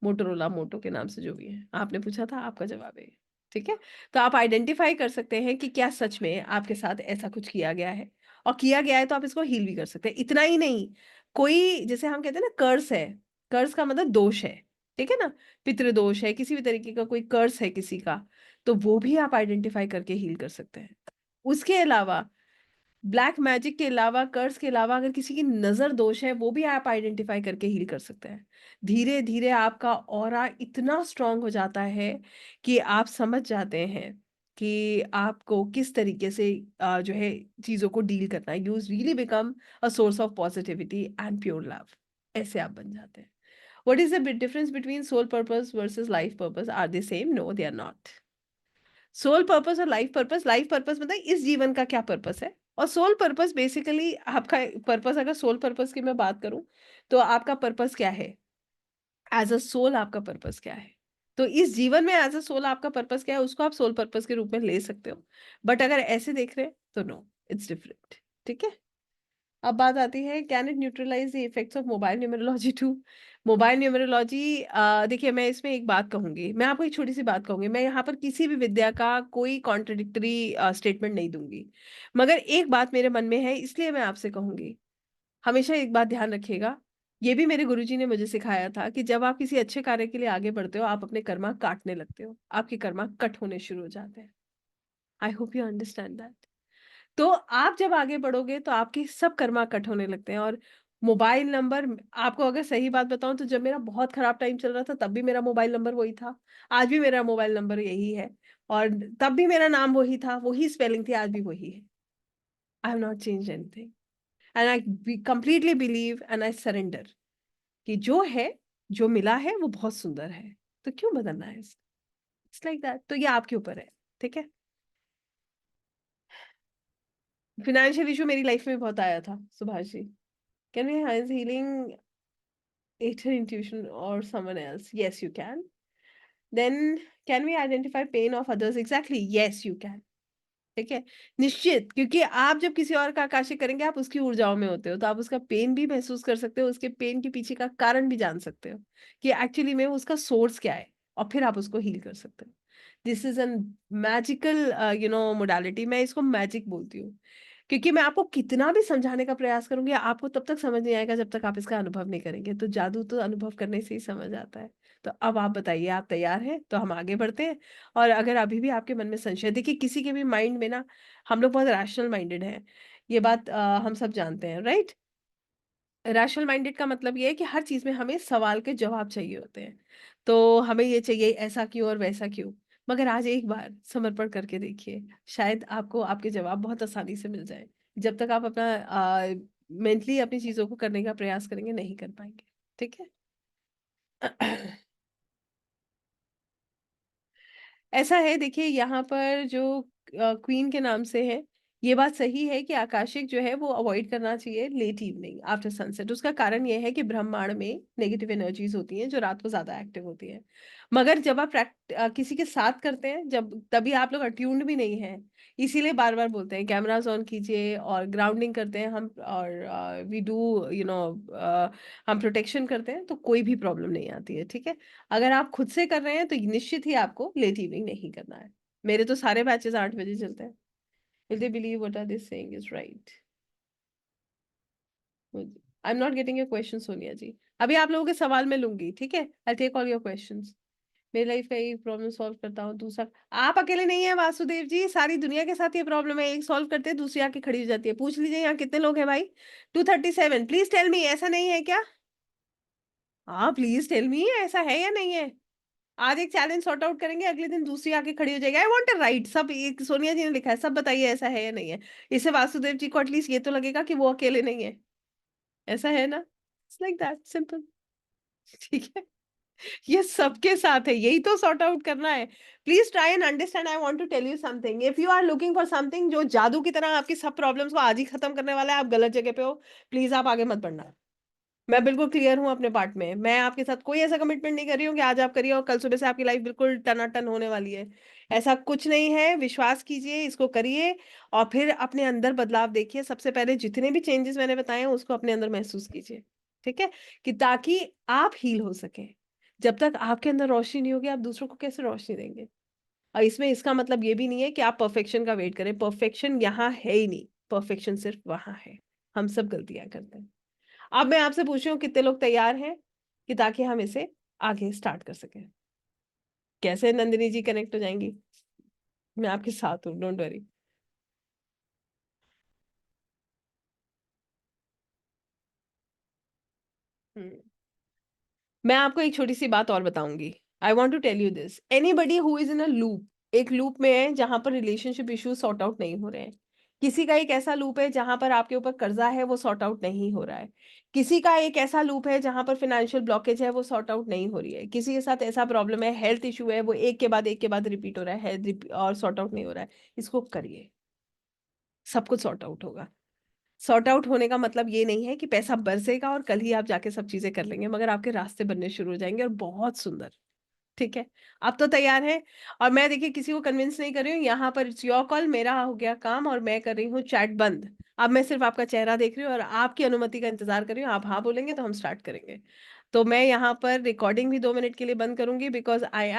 मोटोरोला मोटो के नाम से जो भी है। आपने पूछा था, आपका जवाब है ये, ठीक है? तो आप आइडेंटिफ़ाई कर सकते हैं कि क्या सच में आपके साथ ऐसा कुछ किया गया है, और किया गया है तो आप इसको हील भी कर सकते हैं। इतना ही नहीं, कोई जैसे हम कहते हैं ना कर्स है, कर्स का मतलब दोष है। ठीक है ना, पितृदोष है, किसी भी तरीके का कोई कर्स है किसी का, तो वो भी आप आइडेंटिफाई करके हील कर सकते हैं। उसके अलावा ब्लैक मैजिक के अलावा, कर्स के अलावा, अगर किसी की नजर दोष है वो भी आप आइडेंटिफाई करके हील कर सकते हैं। धीरे धीरे आपका ऑरा इतना स्ट्रांग हो जाता है कि आप समझ जाते हैं कि आपको किस तरीके से जो है चीजों को डील करना है। You really become a source of positivity and pure love. ऐसे आप बन जाते हैं। What is the difference between soul purpose versus life purpose? Are they same? No, they are not. Soul purpose और लाइफ पर्पस मतलब इस जीवन का क्या पर्पस है, और सोल पर्पस बेसिकली आपका पर्पस, अगर सोल पर्पस की मैं बात करूं तो आपका पर्पस क्या है, एज अ सोल आपका पर्पस क्या है। तो इस जीवन में एज अ सोल आपका पर्पस क्या है, उसको आप सोल पर्पस के रूप में ले सकते हो। बट अगर ऐसे देख रहे हैं तो नो, इट्स डिफरेंट। ठीक है। अब बात आती है, can it neutralise the effects of mobile numerology too? Mobile numerology, देखिए मैं इसमें एक बात कहूंगी, मैं आपको एक छोटी सी बात कहूंगी, मैं यहाँ पर किसी भी विद्या का कोई कॉन्ट्रडिक्टरी स्टेटमेंट नहीं दूंगी, मगर एक बात मेरे मन में है इसलिए मैं आपसे कहूंगी। हमेशा एक बात ध्यान रखिएगा, ये भी मेरे गुरुजी ने मुझे सिखाया था कि जब आप किसी अच्छे कार्य के लिए आगे बढ़ते हो, आप अपने कर्मा काटने लगते हो, आपके कर्मा कट होने शुरू हो जाते हैं। I hope you understand that. तो आप जब आगे बढ़ोगे तो आपके सब कर्मा कट होने लगते हैं। और मोबाइल नंबर, आपको अगर सही बात बताऊं तो जब मेरा बहुत खराब टाइम चल रहा था तब भी मेरा मोबाइल नंबर वही था, आज भी मेरा मोबाइल नंबर यही है, और तब भी मेरा नाम वही था, वही स्पेलिंग थी, आज भी वही है। I have not change anything, and I completely believe and I surrender कि जो है, जो मिला है वो बहुत सुंदर है, तो क्यों बदलना है। It's like that. तो ये आपके ऊपर है। ठीक है। फिनेंशियल इशू मेरी लाइफ में बहुत आया था सुभाष जी। कैन वी हाइज healing ether intuition or someone else? Yes, you can. Then can we identify pain of others? Exactly, yes, you can. ठीक है। निश्चित, क्योंकि आप जब किसी और का आकाशित करेंगे आप उसकी ऊर्जाओं में होते हो, तो आप उसका पेन भी महसूस कर सकते हो, उसके पेन के पीछे का कारण भी जान सकते हो कि एक्चुअली में उसका सोर्स क्या है, और फिर आप उसको हील कर सकते हो। This is an magical modality, मैं इसको मैजिक बोलती हूँ, क्योंकि मैं आपको कितना भी समझाने का प्रयास करूंगी आपको तब तक समझ नहीं आएगा जब तक आप इसका अनुभव नहीं करेंगे। तो जादू तो अनुभव करने से ही समझ आता है। तो अब आप बताइए, आप तैयार हैं? तो हम आगे बढ़ते हैं। और अगर अभी भी आपके मन में संशय, देखिए किसी के भी माइंड में ना, हम लोग बहुत रैशनल माइंडेड हैं, ये बात हम सब जानते हैं, राइट। रैशनल माइंडेड का मतलब ये है कि हर चीज में हमें सवाल के जवाब चाहिए होते हैं। तो हमें ये चाहिए ऐसा क्यों और वैसा क्यों। मगर आज एक बार समर्पण करके देखिए, शायद आपको आपके जवाब बहुत आसानी से मिल जाए। जब तक आप अपना मेंटली अपनी चीजों को करने का प्रयास करेंगे नहीं कर पाएंगे। ठीक है। ऐसा है, देखिए यहाँ पर जो क्वीन के नाम से है, ये बात सही है कि आकाशिक जो है वो अवॉइड करना चाहिए लेट इवनिंग आफ्टर सनसेट। उसका कारण ये है कि ब्रह्मांड में नेगेटिव एनर्जीज होती हैं जो रात को ज्यादा एक्टिव होती है। मगर जब आप किसी के साथ करते हैं, जब तभी आप लोग अट्यून्ड भी नहीं है, इसीलिए बार बार बोलते हैं कैमरास ऑन कीजिए और ग्राउंडिंग करते हैं हम, और वी डू हम प्रोटेक्शन करते हैं, तो कोई भी प्रॉब्लम नहीं आती है। ठीक है। अगर आप खुद से कर रहे हैं तो निश्चित ही आपको लेट इवनिंग नहीं करना है। मेरे तो सारे बैचेस 8 बजे चलते हैं। Will they believe what are they saying is right? I am not getting your question Sonia ji. अभी आप लोगों के सवाल मैं लूंगी, ठीक है। I take all your questions. मेरी लाइफ का एक प्रॉब्लम सॉल्व करता हूँ, दूसरा। आप अकेले नहीं है वासुदेव जी, सारी दुनिया के साथ ये प्रॉब्लम है, एक सॉल्व करते हैं दूसरी आके खड़ी हो जाती है। पूछ लीजिए यहाँ कितने लोग हैं भाई। 237, प्लीज टेल मी, ऐसा नहीं है क्या? हाँ प्लीज टेल मी, ऐसा है या नहीं है? आज एक चैलेंज सॉर्ट आउट करेंगे, अगले दिन दूसरी आके खड़ी हो जाएगी। आई वांट अ राइट, सब एक सोनिया जी ने लिखा है, सब बताइए ऐसा है या नहीं है। इससे वासुदेव जी को एटलीस्ट ये तो लगेगा कि वो अकेले नहीं है। ऐसा है ना? It's like that simple. ठीक है। ये सबके साथ है, यही तो सॉर्ट आउट करना है। Please try and understand. I want to tell you something, if you are looking for something जो जादू की तरह आपकी सब प्रॉब्लम्स को आज ही खत्म करने वाला है, आप गलत जगह पे हो। प्लीज आप आगे मत बढ़ना। मैं बिल्कुल क्लियर हूं अपने पार्ट में, मैं आपके साथ कोई ऐसा कमिटमेंट नहीं कर रही हूँ कि आज आप करिए और कल सुबह से आपकी लाइफ बिल्कुल टनाटन होने वाली है। ऐसा कुछ नहीं है, विश्वास कीजिए, इसको करिए और फिर अपने अंदर बदलाव देखिए। सबसे पहले जितने भी चेंजेस मैंने बताए हैं उसको अपने अंदर महसूस कीजिए। ठीक है। कि ताकि आप हील हो सके। जब तक आपके अंदर रोशनी नहीं होगी आप दूसरों को कैसे रोशनी देंगे? और इसमें इसका मतलब ये भी नहीं है कि आप परफेक्शन का वेट करें, परफेक्शन यहाँ है ही नहीं, परफेक्शन सिर्फ वहां है। हम सब गलतियां करते हैं। अब मैं आपसे पूछ रही हूँ कितने लोग तैयार हैं कि ताकि हम इसे आगे स्टार्ट कर सके। कैसे नंदिनी जी कनेक्ट हो जाएंगी? मैं आपके साथ हूँ, डोंट वरी। मैं आपको एक छोटी सी बात और बताऊंगी। I want to tell you this, anybody who is in a loop, एक लूप में है जहां पर रिलेशनशिप इश्यूज सॉर्ट आउट नहीं हो रहे हैं। किसी का एक ऐसा लूप है जहां पर आपके ऊपर कर्जा है, वो सॉर्ट आउट नहीं हो रहा है। किसी का एक ऐसा लूप है जहां पर फाइनेंशियल ब्लॉकेज है, वो सॉर्ट आउट नहीं हो रही है। किसी के साथ ऐसा प्रॉब्लम है, हेल्थ इशू है, वो एक के बाद रिपीट हो रहा है, और सॉर्ट आउट नहीं हो रहा है। इसको करिए, सब कुछ सॉर्ट आउट होगा। सॉर्ट आउट होने का मतलब ये नहीं है कि पैसा बरसेगा और कल ही आप जाके सब चीजें कर लेंगे, मगर आपके रास्ते बनने शुरू हो जाएंगे, और बहुत सुंदर। ठीक है, आप तो तैयार है। और मैं देखिए किसी को कन्विंस नहीं कर रही हूँ, यहाँ पर इट्स योर कॉल, मेरा हो गया काम और मैं कर रही हूँ चैट बंद। अब मैं सिर्फ आपका चेहरा देख रही हूँ और आपकी अनुमति का इंतजार कर रही हूँ। आप हाँ बोलेंगे तो हम स्टार्ट करेंगे। तो मैं यहाँ पर रिकॉर्डिंग भी 2 मिनट के लिए बंद करूंगी, बिकॉज आई